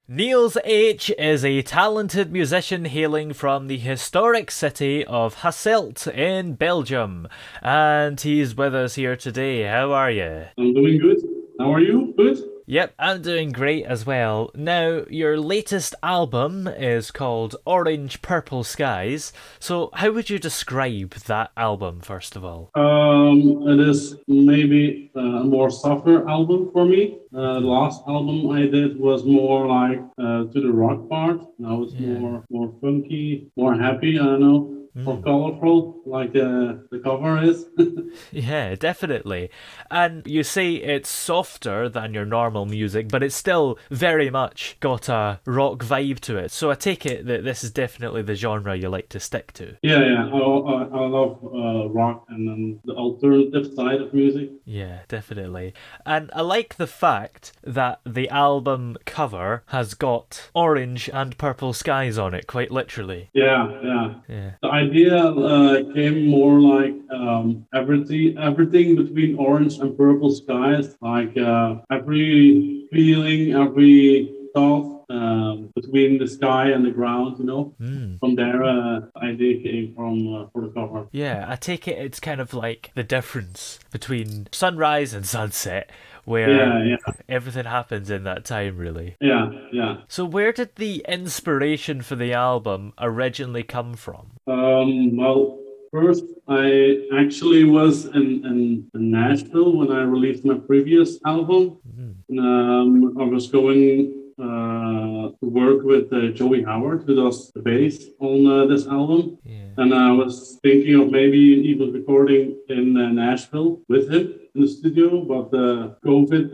Niels H is a talented musician hailing from the historic city of Hasselt in Belgium, and he's with us here today. How are you? I'm doing good. How are you? Good? Yep, I'm doing great as well. Now, your latest album is called Orange Purple Skies, so how would you describe that album, first of all? It is maybe a more softer album for me. The last album I did was more like to the rock part. Now it's Yeah. more funky, more happy. I don't know, more Mm. colorful, like the cover is. Yeah, definitely. And you say it's softer than your normal music, but it's still very much got a rock vibe to it. So I take it that this is definitely the genre you like to stick to. Yeah. I love rock and then the alternative side of music. Yeah, definitely. And I like the fact that the album cover has got orange and purple skies on it, quite literally. Yeah. Yeah. The idea came more like everything between orange and purple skies, like every feeling, every thought between the sky and the ground. Mm. From there, the idea came from for the cover. Yeah, I take it it's kind of like the difference between sunrise and sunset, where Yeah, everything happens in that time, really. yeah. So, where did the inspiration for the album originally come from? Well, first, I actually was in Nashville when I released my previous album. Mm. I was going to work with Joey Howard, who does the bass on this album. Yeah. And I was thinking of maybe even recording in Nashville with him in the studio, but COVID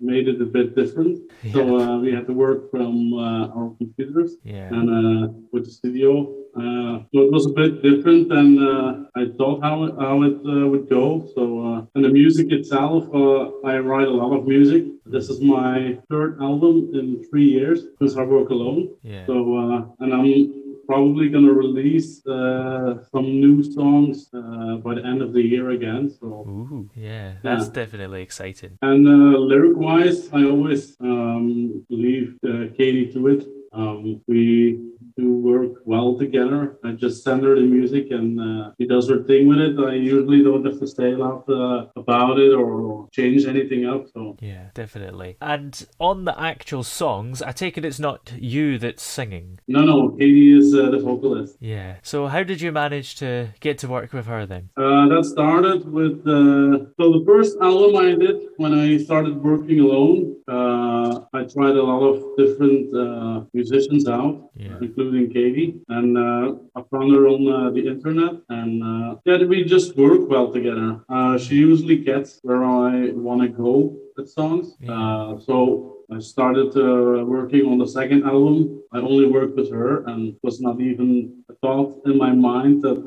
made it a bit different. So we had to work from our computers Yeah. and with the studio. So it was a bit different than I thought how it would go. So and the music itself, I write a lot of music. This is my third album in 3 years since I work alone. Yeah. So and I'm probably gonna release some new songs by the end of the year again. So Ooh, yeah, that's definitely exciting. and lyric-wise, I always leave Katie to it. We do work well together. I just send her the music and she does her thing with it. I usually don't have to say a lot about it or change anything up. So Yeah, definitely. And on the actual songs, I take it it's not you that's singing. no, Katie is the vocalist. Yeah. So how did you manage to get to work with her then? That started with so the first album I did when I started working alone. I tried a lot of different musicians out, including Katie, and I found her on the internet, and we just work well together. She usually gets where I want to go with songs, so I started working on the second album. I only worked with her, and was not even a thought in my mind that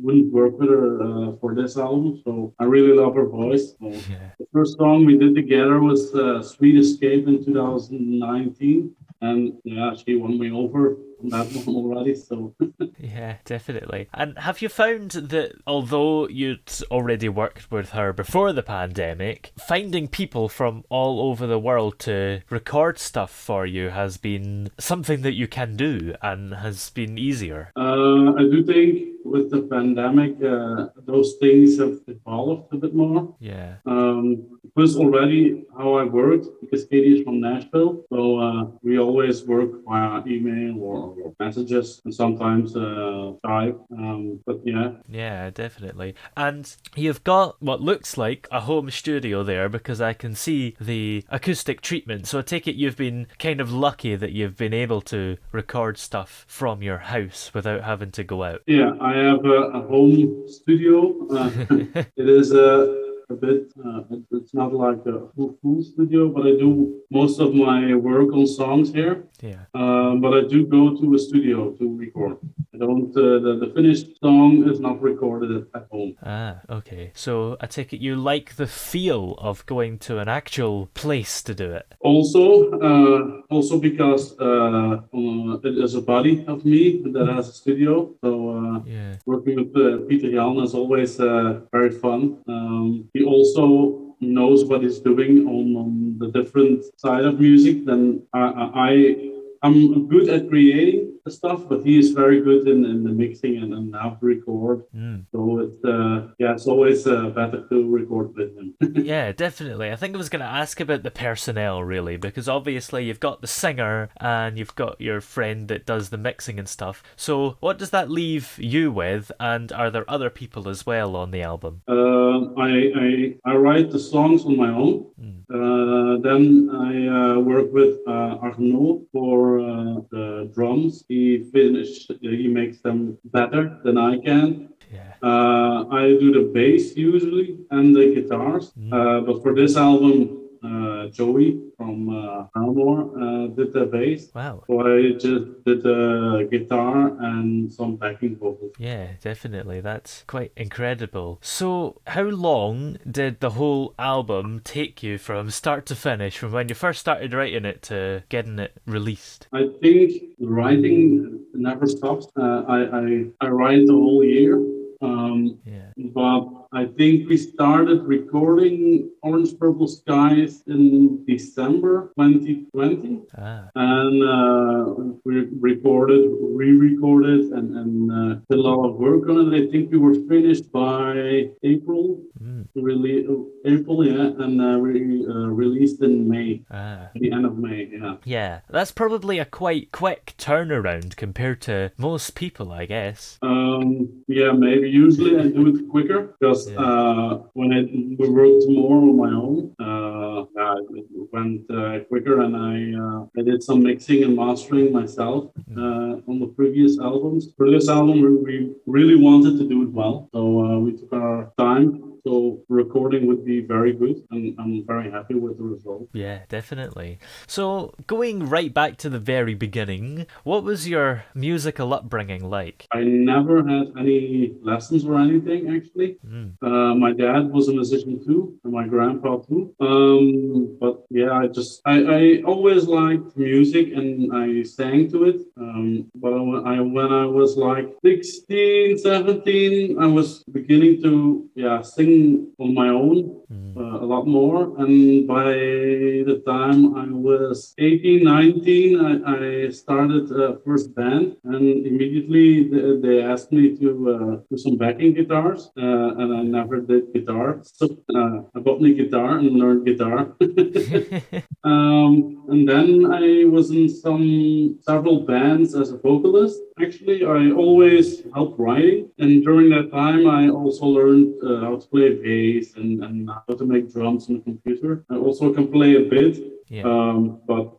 wouldn't work with her for this album. So I really love her voice. So the first song we did together was "Sweet Escape" in 2019, and she won me over on that one already. So Yeah, definitely. And have you found that although you'd already worked with her before the pandemic, finding people from all over the world to record stuff for you has been something that you can do and has been easier? I do think with the pandemic, those things have evolved a bit more. Yeah. It was already how I worked because Katie is from Nashville, so we always work via email or messages and sometimes Skype. But Yeah, definitely. And you've got what looks like a home studio there because I can see the acoustic treatment. So I take it you've been kind of lucky that you've been able to record stuff from your house without having to go out. Yeah, I have a home studio. It is a bit. It's not like a full studio, but I do most of my work on songs here. Yeah. But I do go to a studio to record. I don't. The finished song is not recorded at home. Ah, okay. So I take it you like the feel of going to an actual place to do it. Also because it is a buddy of me that has a studio. So working with Peter Jan is always very fun. He also knows what he's doing on the different side of music, then I'm good at creating the stuff, but he is very good in the mixing and how to record. So it's always better to record with him. Yeah, definitely. I think I was going to ask about the personnel, really, because obviously you've got the singer and you've got your friend that does the mixing and stuff. So what does that leave you with, and are there other people as well on the album? I write the songs on my own. Then I work with Arnaud for the drums. He makes them better than I can. Yeah. I do the bass usually and the guitars. But for this album, Joey from Paramore did the bass. Wow. So I just did the guitar and some backing vocals. Yeah, definitely. That's quite incredible. So how long did the whole album take you from start to finish, from when you first started writing it to getting it released? I think writing never stops. I write the whole year. But I think we started recording Orange Purple Skies in December 2020. And we re-recorded and did a lot of work on it. I think we were finished by April. April, and we released in May, the end of May, Yeah, that's probably a quite quick turnaround compared to most people, I guess. Yeah, maybe. Usually I do it quicker because when we worked more on my own, it went quicker, and I did some mixing and mastering myself on the previous albums. For this album, we really wanted to do it well, so we took our time. So recording would be very good, and I'm very happy with the result. Yeah, definitely. So going right back to the very beginning, what was your musical upbringing like? I never had any lessons or anything, actually. My dad was a musician too, and my grandpa too. But yeah, I always liked music, and I sang to it. But when I was like 16, 17, I was beginning to sing on my own a lot more, and by the time I was 18, 19, I started first band, and immediately they asked me to do some backing guitars, and I never did guitar, so I bought me guitar and learned guitar. And then I was in several bands as a vocalist. Actually, I always helped writing, and during that time I also learned how to play bass and how to make drums on the computer. I also can play a bit, but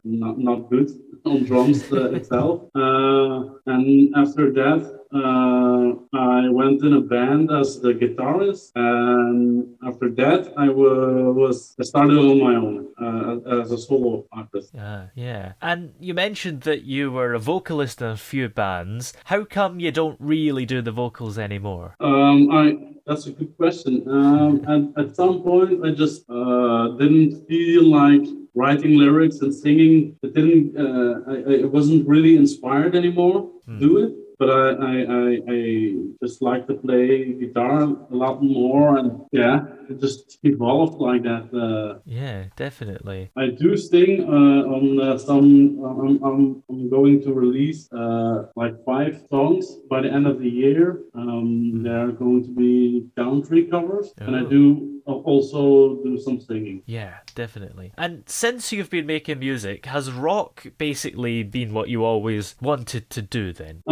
not good on drums itself. And after that, I went in a band as the guitarist, and after that, I started on my own as a solo artist. Yeah. And you mentioned that you were a vocalist in a few bands. How come you don't really do the vocals anymore? That's a good question. At some point, I just didn't feel like writing lyrics and singing. I wasn't really inspired anymore to do it. But I just like to play guitar a lot more, and it just evolved like that. Yeah, definitely. I do sing on some. I'm going to release like 5 songs by the end of the year. There are going to be country covers, and I do also do some singing. Yeah, definitely. And since you've been making music, has rock basically been what you always wanted to do then?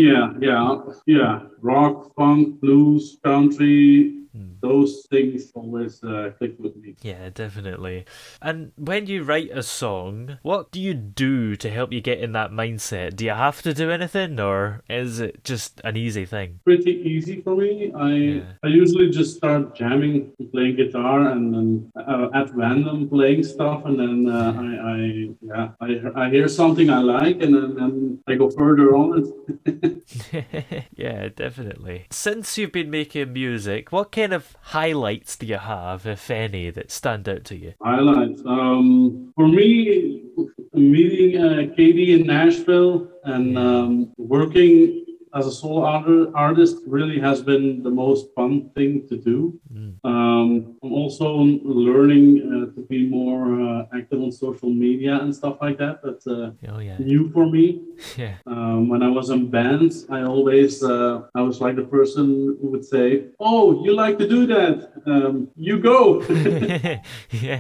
Yeah. Rock, funk, blues, country. Those things always click with me. Yeah, definitely. And when you write a song, what do you do to help you get in that mindset? Do you have to do anything, or is it just an easy thing? Pretty easy for me. I usually just start jamming, playing guitar, and then at random playing stuff, and then I hear something I like, and then I go further on it. Yeah, definitely. Since you've been making music, what kind of highlights do you have, if any, that stand out to you? Highlights. For me, meeting Katie in Nashville and working as a solo artist really has been the most fun thing to do. I'm also learning to be more active on social media and stuff like that. That's new for me. Yeah. When I was in bands, I always I was like the person who would say, "Oh, you like to do that? You go." Yeah.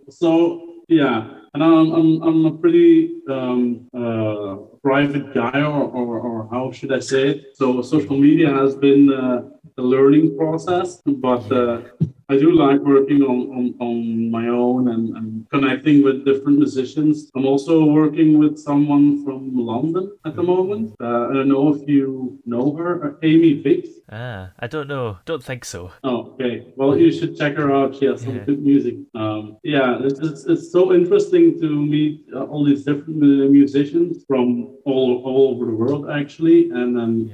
So yeah, and I'm a pretty private guy, or how should I say it? So social media has been a learning process, but I do like working on my own and connecting with different musicians. I'm also working with someone from London at the moment. I don't know if you know her, Amy Vix. I don't know. Don't think so. Oh, okay. Well, you should check her out. She has some good music. It's so interesting to meet all these different musicians from all over the world, actually, and then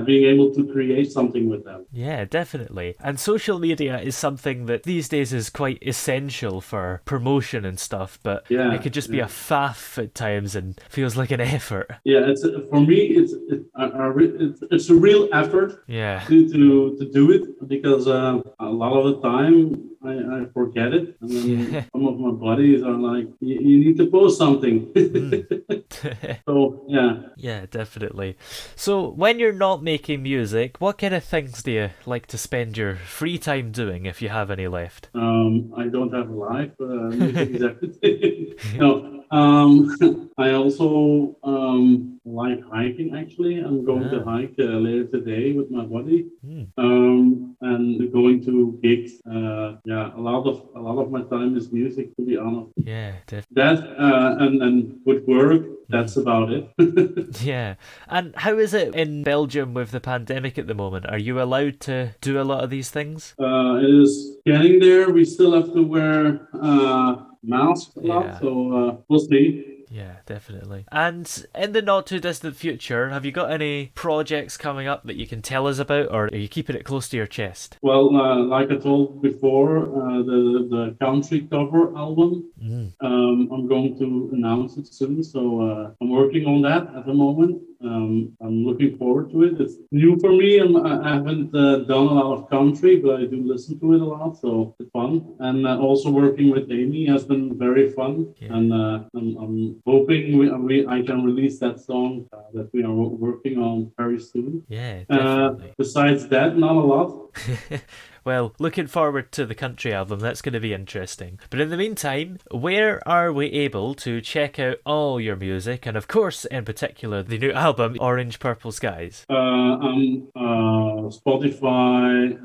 being able to create something with them. Yeah, definitely. And social media is something that these days is quite essential for promotion and stuff, but it could just be a faff at times and feels like an effort. Yeah, it's for me. It's a real effort. Yeah. To do it, because a lot of the time I forget it, and then some of my buddies are like, "You need to post something." So yeah, definitely. So when you're not making music, what kind of things do you like to spend your free time doing, if you have any left? I don't have a life. Music is everything. No. I also like hiking. Actually, I'm going to hike later today with my buddy. And going to gigs. A lot of my time is music, to be honest. Yeah, definitely. That and with work. That's about it. Yeah. And how is it in Belgium with the pandemic at the moment? Are you allowed to do a lot of these things? It is getting there. We still have to wear masks a lot, so we'll see. Yeah, definitely. And in the not too distant future, have you got any projects coming up that you can tell us about, or are you keeping it close to your chest? Well, like I told before, the country cover album, I'm going to announce it soon. So I'm working on that at the moment. I'm looking forward to it. It's new for me. I haven't done a lot of country, but I do listen to it a lot, so it's fun. And also working with Amy has been very fun. Yeah. And I'm hoping I can release that song that we are working on very soon. Yeah, definitely. Besides that, not a lot. Well, looking forward to the country album. That's going to be interesting. But in the meantime, where are we able to check out all your music? And of course, in particular, the new album, Orange Purple Skies. Spotify,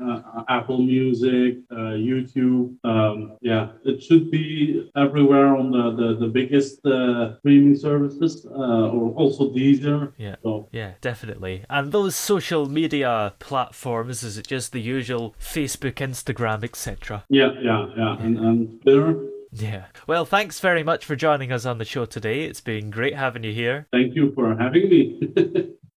Apple Music, YouTube. It should be everywhere on the biggest streaming services, or also Deezer. Yeah, yeah, definitely. And those social media platforms, is it just the usual Facebook, Instagram, etc.? Yeah. And Twitter. Yeah. Well, thanks very much for joining us on the show today. It's been great having you here. Thank you for having me.